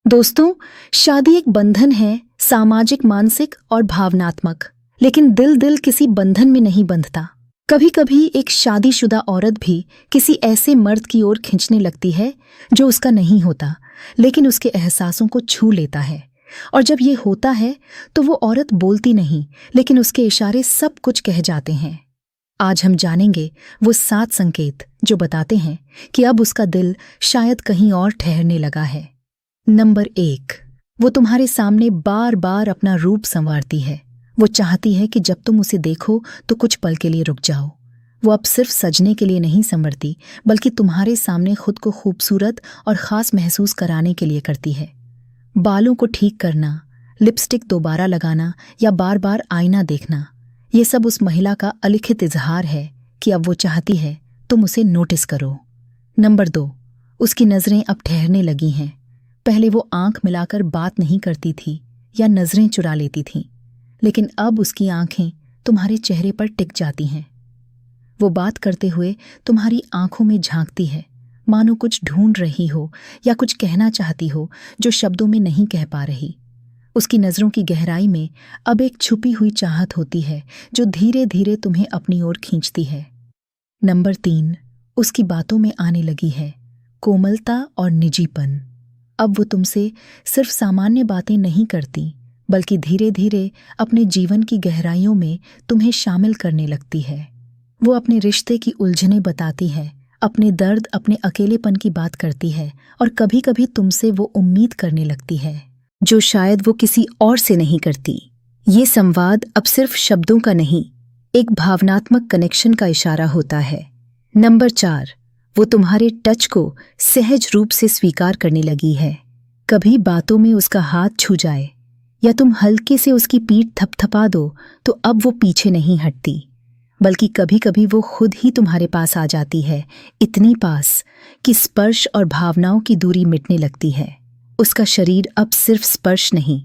दोस्तों, शादी एक बंधन है, सामाजिक, मानसिक और भावनात्मक। लेकिन दिल किसी बंधन में नहीं बंधता। कभी कभी एक शादीशुदा औरत भी किसी ऐसे मर्द की ओर खींचने लगती है जो उसका नहीं होता, लेकिन उसके एहसासों को छू लेता है। और जब ये होता है तो वो औरत बोलती नहीं, लेकिन उसके इशारे सब कुछ कह जाते हैं। आज हम जानेंगे वो 7 संकेत जो बताते हैं कि अब उसका दिल शायद कहीं और ठहरने लगा है। नंबर 1, वो तुम्हारे सामने बार बार अपना रूप संवारती है। वो चाहती है कि जब तुम उसे देखो तो कुछ पल के लिए रुक जाओ। वो अब सिर्फ सजने के लिए नहीं संवरती, बल्कि तुम्हारे सामने खुद को खूबसूरत और ख़ास महसूस कराने के लिए करती है। बालों को ठीक करना, लिपस्टिक दोबारा लगाना या बार बार आईना देखना, ये सब उस महिला का अलिखित इजहार है कि अब वो चाहती है तुम उसे नोटिस करो। नंबर 2, उसकी नज़रें अब ठहरने लगी हैं। पहले वो आंख मिलाकर बात नहीं करती थी या नज़रें चुरा लेती थीं, लेकिन अब उसकी आंखें तुम्हारे चेहरे पर टिक जाती हैं। वो बात करते हुए तुम्हारी आंखों में झांकती है, मानो कुछ ढूंढ रही हो या कुछ कहना चाहती हो जो शब्दों में नहीं कह पा रही। उसकी नज़रों की गहराई में अब एक छुपी हुई चाहत होती है जो धीरे धीरे तुम्हें अपनी ओर खींचती है। नंबर 3, उसकी बातों में आने लगी है कोमलता और निजीपन। अब वो तुमसे सिर्फ सामान्य बातें नहीं करती, बल्कि धीरे धीरे अपने जीवन की गहराइयों में तुम्हें शामिल करने लगती है। वो अपने रिश्ते की उलझनें बताती है, अपने दर्द, अपने अकेलेपन की बात करती है, और कभी कभी तुमसे वो उम्मीद करने लगती है जो शायद वो किसी और से नहीं करती। ये संवाद अब सिर्फ शब्दों का नहीं, एक भावनात्मक कनेक्शन का इशारा होता है। नंबर 4, वो तुम्हारे टच को सहज रूप से स्वीकार करने लगी है। कभी बातों में उसका हाथ छू जाए या तुम हल्के से उसकी पीठ थपथपा दो तो अब वो पीछे नहीं हटती, बल्कि कभी कभी वो खुद ही तुम्हारे पास आ जाती है, इतनी पास कि स्पर्श और भावनाओं की दूरी मिटने लगती है। उसका शरीर अब सिर्फ स्पर्श नहीं,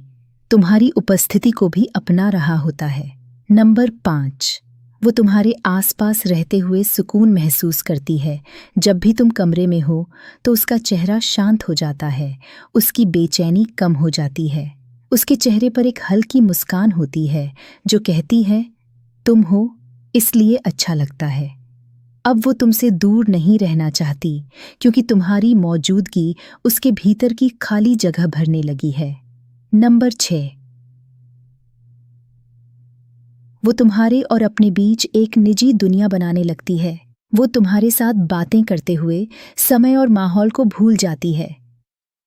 तुम्हारी उपस्थिति को भी अपना रहा होता है। नंबर 5, वो तुम्हारे आसपास रहते हुए सुकून महसूस करती है। जब भी तुम कमरे में हो तो उसका चेहरा शांत हो जाता है, उसकी बेचैनी कम हो जाती है। उसके चेहरे पर एक हल्की मुस्कान होती है जो कहती है तुम हो इसलिए अच्छा लगता है। अब वो तुमसे दूर नहीं रहना चाहती, क्योंकि तुम्हारी मौजूदगी उसके भीतर की खाली जगह भरने लगी है। नंबर 6, वो तुम्हारे और अपने बीच एक निजी दुनिया बनाने लगती है। वो तुम्हारे साथ बातें करते हुए समय और माहौल को भूल जाती है।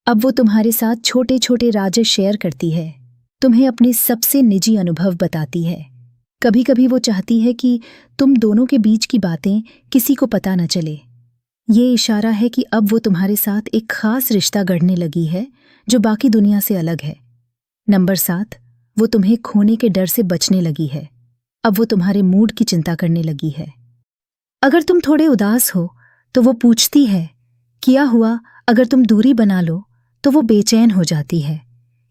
अब वो तुम्हारे साथ छोटे छोटे राज शेयर करती है, तुम्हें अपने सबसे निजी अनुभव बताती है। कभी कभी वो चाहती है कि तुम दोनों के बीच की बातें किसी को पता न चले। ये इशारा है कि अब वो तुम्हारे साथ एक खास रिश्ता गढ़ने लगी है जो बाकी दुनिया से अलग है। नंबर 7, वो तुम्हें खोने के डर से बचने लगी है। अब वो तुम्हारे मूड की चिंता करने लगी है। अगर तुम थोड़े उदास हो तो वो पूछती है क्या हुआ। अगर तुम दूरी बना लो तो वो बेचैन हो जाती है।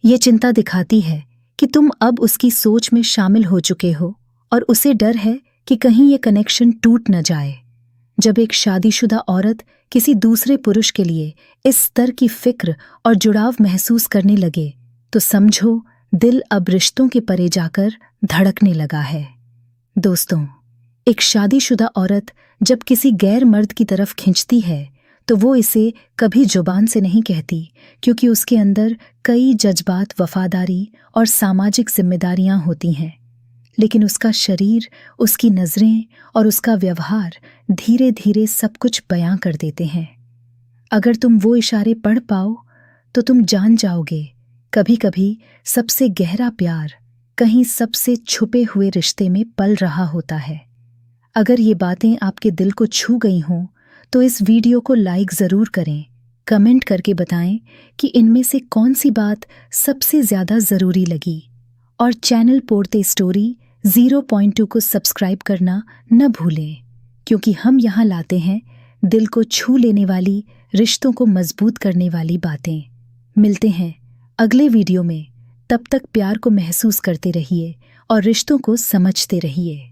ये चिंता दिखाती है कि तुम अब उसकी सोच में शामिल हो चुके हो और उसे डर है कि कहीं ये कनेक्शन टूट न जाए। जब एक शादीशुदा औरत किसी दूसरे पुरुष के लिए इस स्तर की फिक्र और जुड़ाव महसूस करने लगे तो समझो दिल अब रिश्तों के परे जाकर धड़कने लगा है। दोस्तों, एक शादीशुदा औरत जब किसी गैर मर्द की तरफ खिंचती है तो वो इसे कभी जुबान से नहीं कहती, क्योंकि उसके अंदर कई जज्बात, वफादारी और सामाजिक जिम्मेदारियां होती हैं। लेकिन उसका शरीर, उसकी नज़रें और उसका व्यवहार धीरे धीरे सब कुछ बयां कर देते हैं। अगर तुम वो इशारे पढ़ पाओ तो तुम जान जाओगे कभी कभी सबसे गहरा प्यार कहीं सबसे छुपे हुए रिश्ते में पल रहा होता है। अगर ये बातें आपके दिल को छू गई हों तो इस वीडियो को लाइक ज़रूर करें, कमेंट करके बताएं कि इनमें से कौन सी बात सबसे ज़्यादा ज़रूरी लगी, और चैनल पोरते स्टोरी 0.2 को सब्सक्राइब करना न भूलें, क्योंकि हम यहाँ लाते हैं दिल को छू लेने वाली, रिश्तों को मजबूत करने वाली बातें। मिलते हैं अगले वीडियो में, तब तक प्यार को महसूस करते रहिए और रिश्तों को समझते रहिए।